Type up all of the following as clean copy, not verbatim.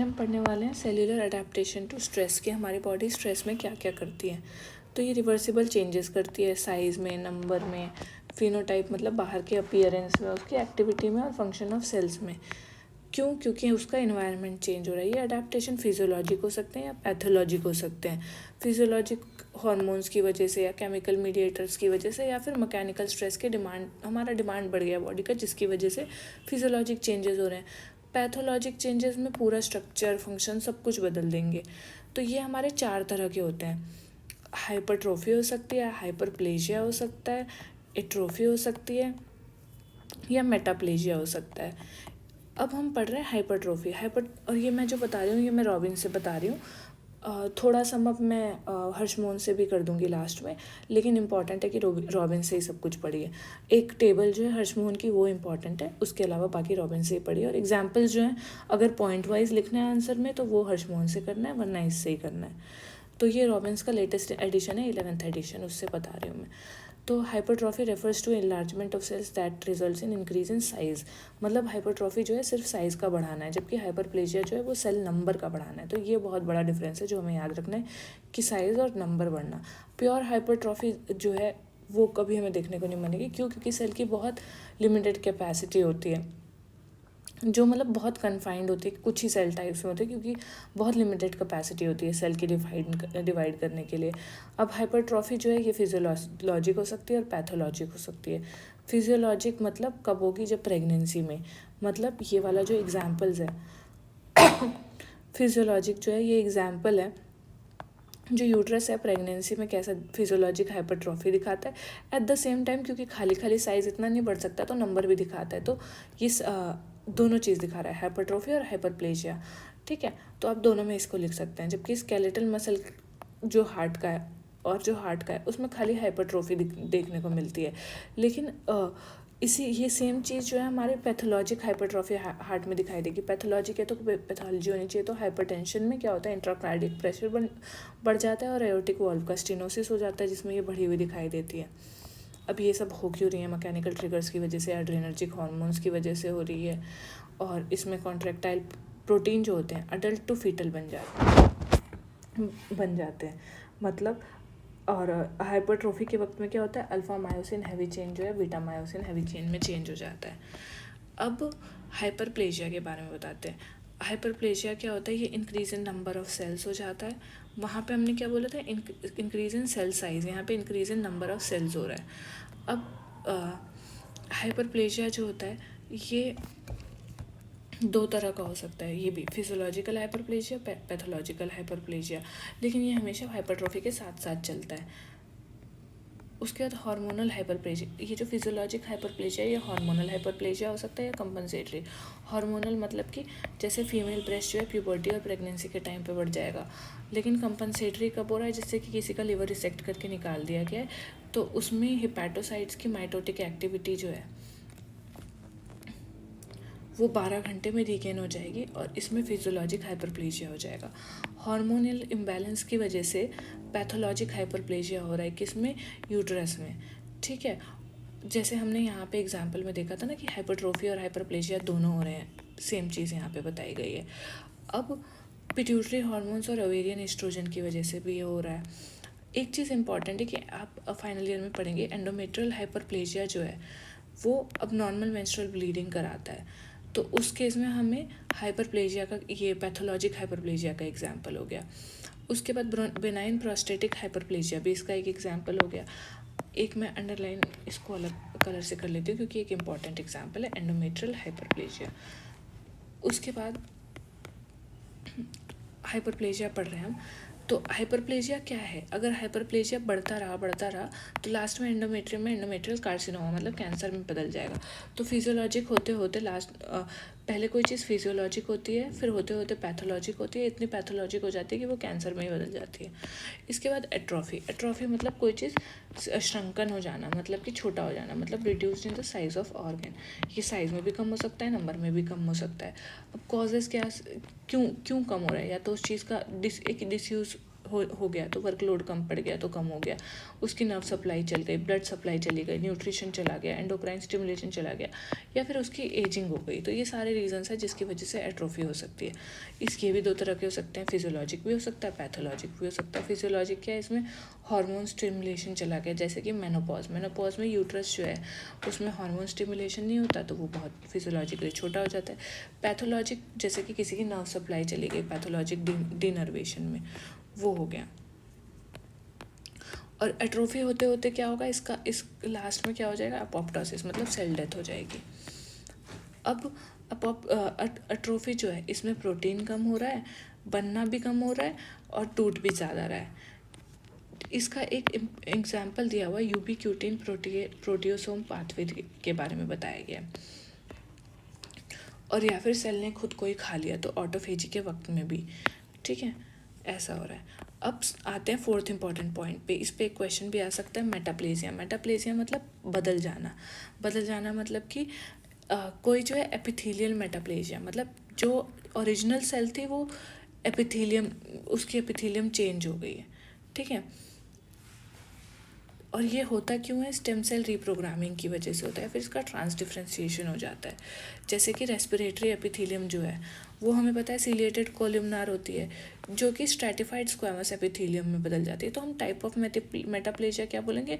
हम पढ़ने वाले हैं सेल्यूलर अडेप्टेशन टू स्ट्रेस कि हमारी बॉडी स्ट्रेस में क्या क्या करती है। तो ये रिवर्सिबल चेंजेस करती है साइज़ में, नंबर में, फिनोटाइप मतलब बाहर के अपीयरेंस में, उसकी एक्टिविटी में और फंक्शन ऑफ सेल्स में। क्यों? क्योंकि उसका इन्वायरमेंट चेंज हो रहा है। ये अडेप्टेशन फिजियोलॉजिक हो सकते हैं या पैथोलॉजिक हो सकते हैं। फिजियोलॉजिक हार्मोन्स की वजह से या केमिकल मीडिएटर्स की वजह से या फिर मैकेनिकल स्ट्रेस के हमारा डिमांड बढ़ गया बॉडी का, जिसकी वजह से फिजियोलॉजिक चेंजेस हो रहे हैं। पैथोलॉजिक चेंजेस में पूरा स्ट्रक्चर, फंक्शन सब कुछ बदल देंगे। तो ये हमारे 4 तरह के होते हैं। हाइपरट्रोफी हो सकती है, हाइपरप्लेजिया हो सकता है, एट्रोफी हो सकती है या मेटाप्लेजिया हो सकता है। अब हम पढ़ रहे हैं हाइपरट्रोफी। और ये मैं जो बता रही हूँ ये मैं रॉबिन से बता रही हूँ। थोड़ा सम अप मैं हर्षमोन से भी कर दूंगी लास्ट में, लेकिन इम्पॉर्टेंट है कि रॉबिन से ही सब कुछ पढ़िए। एक टेबल जो है हर्षमोन की वो इम्पॉर्टेंट है, उसके अलावा बाकी रॉबिन से ही पढ़िए। और एग्जाम्पल्स जो हैं अगर पॉइंट वाइज लिखना है आंसर में तो वो हर्षमोन से करना है, वरना इससे ही करना है। तो ये रॉबिन्स का लेटेस्ट एडिशन है, 11th एडिशन, उससे बता रही हूँ मैं। तो hypertrophy refers to enlargement of cells that results in increase in size. मतलब हाइपरट्रॉफी जो है सिर्फ साइज का बढ़ाना है, जबकि हाइपरप्लेजिया जो है वो सेल नंबर का बढ़ाना है। तो ये बहुत बड़ा डिफरेंस है जो हमें याद रखना है कि साइज और नंबर बढ़ना। प्योर हाइपरट्रॉफी जो है वो कभी हमें देखने को नहीं मिलेगी। क्यों? क्योंकि सेल की बहुत लिमिटेड कैपेसिटी होती है, जो मतलब बहुत कन्फाइंड होती है, कुछ ही सेल टाइप्स में होती है, क्योंकि बहुत लिमिटेड कैपेसिटी होती है सेल की डिवाइड करने के लिए। अब हाइपरट्रॉफी जो है ये फिजियोलॉजिक हो सकती है और पैथोलॉजिक हो सकती है। फिजियोलॉजिक मतलब कब होगी? जब प्रेगनेंसी में। मतलब ये वाला जो एग्जाम्पल्स है फिजियोलॉजिक जो है ये एग्जाम्पल है, जो यूट्रस है प्रेगनेंसी में कैसा फिजियोलॉजिक हाइपरट्रॉफी दिखाता है। एट द सेम टाइम क्योंकि खाली खाली साइज इतना नहीं बढ़ सकता तो नंबर भी दिखाता है। तो ये दोनों चीज़ दिखा रहा है, हाइपरट्रॉफी और हाइपरप्लेजिया। ठीक है, तो आप दोनों में इसको लिख सकते हैं। जबकि स्केलेटल मसल जो हार्ट का है और जो हार्ट का है उसमें खाली हाइपरट्रॉफी देखने को मिलती है। लेकिन ये सेम चीज़ जो है हमारे पैथोलॉजिक हाइपरट्रॉफी हार्ट में दिखाई देगी। पैथोलॉजिक है तो पैथोलॉजी होनी चाहिए। तो हाइपरटेंशन में क्या होता है? इंट्राकार्डिक प्रेशर बढ़ जाता है और एओर्टिक वॉल्व का स्टेनोसिस हो जाता है, जिसमें ये बढ़ी हुई दिखाई देती है। अब ये सब हो क्यों रही है? मैकेनिकल ट्रिगर्स की वजह से, एड्रेनर्जिक हार्मोन्स की वजह से हो रही है। और इसमें कॉन्ट्रैक्टाइल प्रोटीन जो होते हैं अडल्ट टू फीटल बन जाते हैं। मतलब और हाइपरट्रोफी के वक्त में क्या होता है? अल्फा मायोसिन हैवी चेन जो है बीटा मायोसिन हैवी चेन में चेंज हो जाता है। अब हाइपरप्लेजिया के बारे में बताते हैं। हाइपरप्लेजिया क्या होता है? ये increase in number of cells हो जाता है। वहाँ पे हमने क्या बोला था? Increase in cell size. यहाँ पे increase in number of cells हो रहा है। अब हाइपरप्लेजिया जो होता है ये 2 तरह का हो सकता है। ये भी फिजियोलॉजिकल हाइपरप्लेजिया, पैथोलॉजिकल हाइपरप्लेजिया, लेकिन ये हमेशा हाइपरट्रॉफी के साथ साथ चलता है। उसके बाद हार्मोनल हाइपरप्लेजिया। ये जो फिजियोलॉजिक हाइपरप्लेजिया ये हार्मोनल हाइपरप्लेजिया हो सकता है या कंपनसेटरी। हार्मोनल मतलब कि जैसे फीमेल ब्रेस्ट जो है प्यूबर्टी और प्रेगनेंसी के टाइम पे बढ़ जाएगा। लेकिन कंपनसेटरी कब हो रहा है? जिससे कि किसी का लिवर रिसेक्ट करके निकाल दिया गया है, तो उसमें हिपैटोसाइट्स की माइटोटिक एक्टिविटी जो है वो 12 घंटे में रीगेन हो जाएगी और इसमें फिजियोलॉजिक हाइपरप्लेजिया हो जाएगा। हार्मोनल इम्बैलेंस की वजह से पैथोलॉजिक हाइपरप्लेजिया हो रहा है, किसमें? यूट्रस में। ठीक है, जैसे हमने यहाँ पे एग्जाम्पल में देखा था ना कि हाइपरट्रोफी और हाइपरप्लेजिया दोनों हो रहे हैं, सेम चीज़ यहाँ पे बताई गई है। अब पिट्यूटरी हार्मोन्स और ओवेरियन एस्ट्रोजन की वजह से भी ये हो रहा है। एक चीज़ इंपॉर्टेंट है कि आप फाइनल ईयर में पढ़ेंगे, एंडोमेट्रियल हाइपरप्लेजिया जो है वो अब नॉर्मल मेंस्ट्रुअल ब्लीडिंग कराता है। तो उस केस में हमें हाइपरप्लेजिया का, ये पैथोलॉजिक हाइपरप्लेजिया का एग्जाम्पल हो गया। उसके बाद बेनाइन प्रोस्टेटिक हाइपरप्लेजिया भी इसका एक एग्जाम्पल हो गया। एक मैं अंडरलाइन इसको अलग कलर से कर लेती हूँ क्योंकि एक इम्पॉर्टेंट एग्जाम्पल है एंडोमेट्रियल हाइपरप्लेजिया। उसके बाद हाइपरप्लेजिया पढ़ रहे हैं हम। तो हाइपरप्लेजिया क्या है? अगर हाइपरप्लेजिया बढ़ता रहा तो लास्ट में एंडोमेट्रियल कार्सिनोमा मतलब कैंसर में बदल जाएगा। तो फिजियोलॉजिक होते होते पहले कोई चीज़ फिजियोलॉजिक होती है, फिर होते होते पैथोलॉजिक होती है, इतनी पैथोलॉजिक हो जाती है कि वो कैंसर में ही बदल जाती है। इसके बाद एट्रोफी मतलब कोई चीज़ श्रंकन हो जाना, मतलब कि छोटा हो जाना, मतलब reduced in the size of organ. ये साइज में भी कम हो सकता है, नंबर में भी कम हो सकता है। अब कॉजेज़ क्या, क्यों कम हो रहा है? या तो उस चीज़ का एक डिसयूज हो गया तो वर्कलोड कम पड़ गया तो कम हो गया, उसकी नर्व सप्लाई चल गई, ब्लड सप्लाई चली गई, न्यूट्रिशन चला गया, एंडोक्राइन स्टिमुलेशन चला गया, या फिर उसकी एजिंग हो गई। तो ये सारे रीजंस हैं जिसकी वजह से एट्रोफी हो सकती है। इसके भी दो तरह के हो सकते हैं, फिजियोलॉजिक भी हो सकता है, पैथोलॉजिक भी हो सकता है। फिजियोलॉजिक क्या है, इसमें हार्मोन स्टिमुलेशन चला गया, जैसे कि मेनोपॉज में यूट्रस जो है उसमें हार्मोन स्टिमुलेशन नहीं होता तो वो बहुत फिजियोलॉजिकली छोटा हो जाता है। पैथोलॉजिक जैसे कि किसी की नर्व सप्लाई चली गई, पैथोलॉजिक डिनर्वेशन में वो हो गया। और एट्रोफी होते होते क्या होगा, इस लास्ट में क्या हो जाएगा, अपोप्टोसिस, मतलब सेल डेथ हो जाएगी। अब एट्रोफी जो है इसमें प्रोटीन कम हो रहा है, बनना भी कम हो रहा है और टूट भी ज़्यादा रहा है। इसका एक एग्जाम्पल दिया हुआ यूबीक्यूटिन प्रोटियोसोम पाथवे के बारे में बताया गया। और या फिर सेल ने खुद को ही खा लिया, तो ऑटोफेजी के वक्त में भी, ठीक है, ऐसा हो रहा है। अब आते हैं फोर्थ इंपॉर्टेंट पॉइंट पे। इस पे एक क्वेश्चन भी आ सकता है, मेटाप्लेजिया। मेटाप्लेजिया मतलब बदल जाना मतलब कि कोई जो है एपिथेलियल मेटाप्लेजिया, मतलब जो ओरिजिनल सेल थी वो उसकी एपिथेलियम चेंज हो गई है, ठीक है। और ये होता क्यों है, स्टेम सेल रीप्रोग्रामिंग की वजह से होता है। फिर इसका ट्रांसडिफ्रेंशिएशन हो जाता है, जैसे कि रेस्पिरेटरी एपिथेलियम जो है वो हमें पता है सिलिएटेड कोलुमनार होती है, जो कि स्ट्रैटिफाइड स्क्वैमस एपिथेलियम में बदल जाती है। तो हम टाइप ऑफ मेटाप्लेजिया क्या बोलेंगे,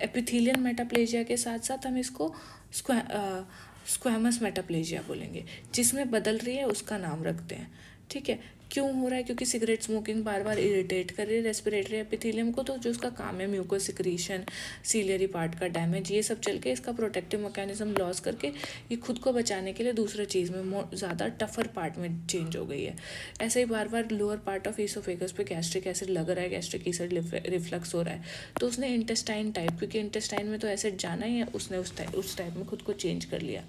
एपिथेलियल मेटाप्लेजिया के साथ साथ हम इसको स्क्वैमस मेटाप्लेजिया बोलेंगे, जिसमें बदल रही है उसका नाम रखते हैं, ठीक है। क्यों हो रहा है, क्योंकि सिगरेट स्मोकिंग बार बार इरिटेट कर रही है रेस्पिरेटरी एपिथेलियम को, तो जो उसका काम है म्यूको सिक्रीशन, सीलियरी पार्ट का डैमेज, ये सब चल के इसका प्रोटेक्टिव मैकेनिज्म लॉस करके ये खुद को बचाने के लिए दूसरे चीज़ में ज़्यादा टफर पार्ट में चेंज हो गई है। ऐसे ही बार बार लोअर पार्ट ऑफ ईसोफेगस पे गैस्ट्रिक एसिड लग रहा है, गैस्ट्रिक एसिड रिफ्लक्स हो रहा है, तो उसने इंटेस्टाइन टाइप, क्योंकि इंटेस्टाइन में तो एसिड जाना ही है, उसने उस टाइप में खुद को चेंज कर लिया।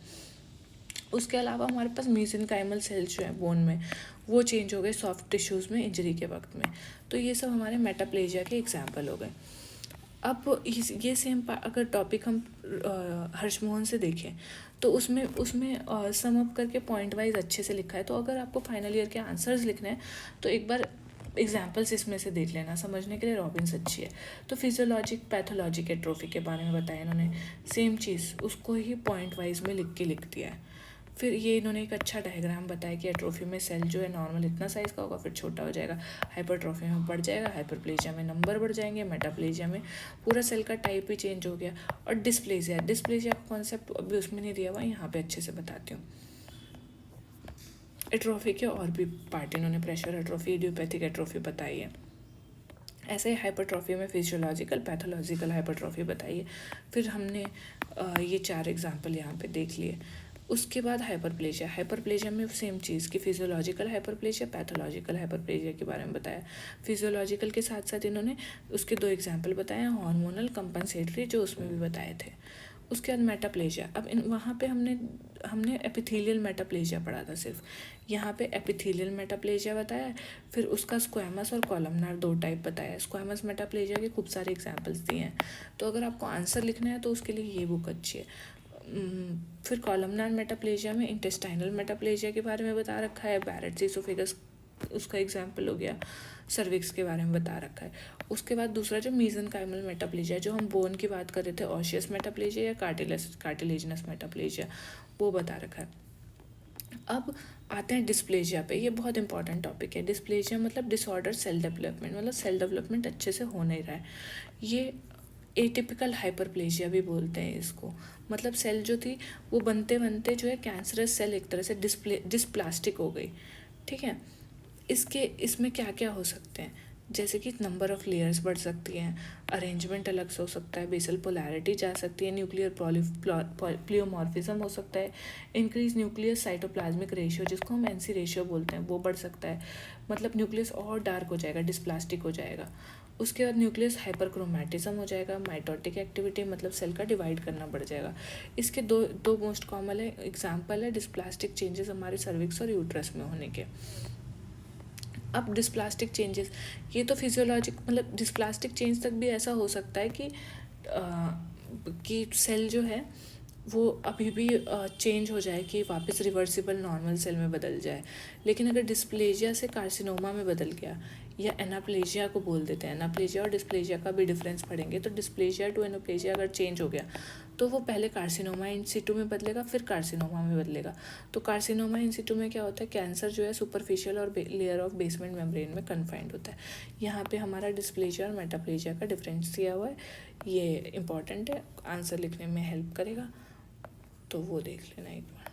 उसके अलावा हमारे पास मीसेनकाइमल सेल्स जो है बोन में, वो चेंज हो गए सॉफ्ट टिश्यूज़ में इंजरी के वक्त में। तो ये सब हमारे मेटाप्लेजिया के एग्जाम्पल हो गए। अब ये सेम अगर टॉपिक हम हर्षमोहन से देखें तो उसमें सम अप करके पॉइंट वाइज अच्छे से लिखा है। तो अगर आपको फाइनल ईयर के आंसर्स लिखने हैं तो एक बार एग्जाम्पल्स इसमें से देख लेना, समझने के लिए रॉबिन्स अच्छी है। तो फिजियोलॉजिक पैथोलॉजिक एट्रोफी के बारे में बताया इन्होंने, सेम चीज़ उसको ही पॉइंट वाइज में लिख दिया है। फिर ये इन्होंने एक अच्छा डायग्राम बताया कि एट्रोफी में सेल जो है नॉर्मल इतना साइज़ का होगा, फिर छोटा हो जाएगा, हाइपरट्रोफी में बढ़ जाएगा, हाइपरप्लेजिया में नंबर बढ़ जाएंगे, मेटाप्लेजिया में पूरा सेल का टाइप ही चेंज हो गया। और डिस्प्लेजिया का कॉन्सेप्ट अभी उसमें नहीं दिया हुआ, यहाँ पे अच्छे से बताती हूँ। एट्रोफी के और भी पार्ट इन्होंने प्रेशर एट्रोफी, इडियोपैथिक एट्रोफी बताई है। ऐसे ही हाइपरट्रॉफी में फिजियोलॉजिकल पैथोलॉजिकल हाइपरट्रॉफी बताइए। फिर हमने ये 4 एग्जाम्पल यहाँ पे देख लिए। उसके बाद हाइपरप्लेजिया में सेम चीज़ कि फिजियोलॉजिकल हाइपरप्लेजिया, पैथोलॉजिकल हाइपरप्लेजिया के बारे में बताया। फिजियोलॉजिकल के साथ साथ इन्होंने उसके 2 एग्जाम्पल बताए, हार्मोनल कंपनसेटरी जो उसमें भी बताए थे। उसके बाद मेटाप्लेजिया, अब वहाँ पे हमने एपिथेलियल मेटाप्लेजिया पढ़ा था सिर्फ, यहाँ पे एपिथेलियल मेटाप्लेजिया बताया। फिर उसका स्क्वैमस और कॉलमनार 2 टाइप बताया। स्क्वैमस मेटाप्लेजिया के खूब सारे एग्जाम्पल्स दिए हैं, तो अगर आपको आंसर लिखना है तो उसके लिए ये बुक अच्छी है। फिर कॉलमनार मेटाप्लेजिया में इंटेस्टाइनल मेटाप्लेजिया के बारे में बता रखा है, बैरेट्स एसोफेगस उसका एग्जाम्पल हो गया, सर्विक्स के बारे में बता रखा है। उसके बाद दूसरा जो मीसेनकाइमल मेटाप्लेजिया, जो हम बोन की बात कर रहे थे, ऑशियस मेटाप्लेजिया या कार्टिलेजिनस मेटाप्लेजिया, वो बता रखा है। अब आते हैं डिस्प्लेजिया पे। ये बहुत इंपॉर्टेंट टॉपिक है। डिस्प्लेजिया मतलब डिसऑर्डर सेल डेवलपमेंट, मतलब सेल डेवलपमेंट अच्छे से हो नहीं रहा है। ये एटिपिकल हाइपरप्लेजिया भी बोलते हैं इसको, मतलब सेल जो थी वो बनते बनते जो है कैंसरस सेल एक तरह से डिस्प्लास्टिक हो गई, ठीक है। इसमें क्या क्या हो सकते हैं, जैसे कि नंबर ऑफ लेयर्स बढ़ सकती हैं, अरेंजमेंट अलग से हो सकता है, बेसल पोलैरिटी जा सकती है, न्यूक्लियर प्लियोमॉर्फिज्म हो सकता है, इंक्रीज न्यूक्लियर साइटोप्लाज्मिक रेशियो जिसको हम एनसी रेशियो बोलते हैं वो बढ़ सकता है, मतलब न्यूक्लियस और डार्क हो जाएगा, डिस्प्लास्टिक हो जाएगा। उसके बाद न्यूक्लियस हाइपरक्रोमैटिज्म हो जाएगा, माइटोटिक एक्टिविटी मतलब सेल का डिवाइड करना बढ़ जाएगा। इसके दो मोस्ट कॉमन एग्जाम्पल है डिस्प्लास्टिक चेंजेस हमारे सर्विक्स और यूट्रस में होने के। अब डिस्प्लास्टिक चेंजेस, ये तो फिजियोलॉजिक, मतलब डिस्प्लास्टिक चेंज तक भी ऐसा हो सकता है कि सेल जो है वो अभी भी चेंज हो जाए कि वापस रिवर्सिबल नॉर्मल सेल में बदल जाए। लेकिन अगर डिस्प्लेजिया से कार्सिनोमा में बदल गया, या एनाप्लेजिया को बोल देते हैं, एनाप्लेजिया और डिस्प्लेजिया का भी डिफरेंस पढ़ेंगे, तो डिस्प्लेजिया टू एनाप्लेजिया अगर चेंज हो गया तो वो पहले कार्सिनोमा इन सिटू में बदलेगा, फिर कार्सिनोमा में बदलेगा। तो कार्सिनोमा इन सिटू में क्या होता है, कैंसर जो है सुपरफिशियल और लेयर ऑफ बेसमेंट मेम्ब्रेन में कन्फाइंड होता है। यहाँ पे हमारा डिस्प्लेजिया और मेटाप्लेजिया का डिफरेंस दिया हुआ है, ये इंपॉर्टेंट है, आंसर लिखने में हेल्प करेगा, तो वो देख लेना एक बार।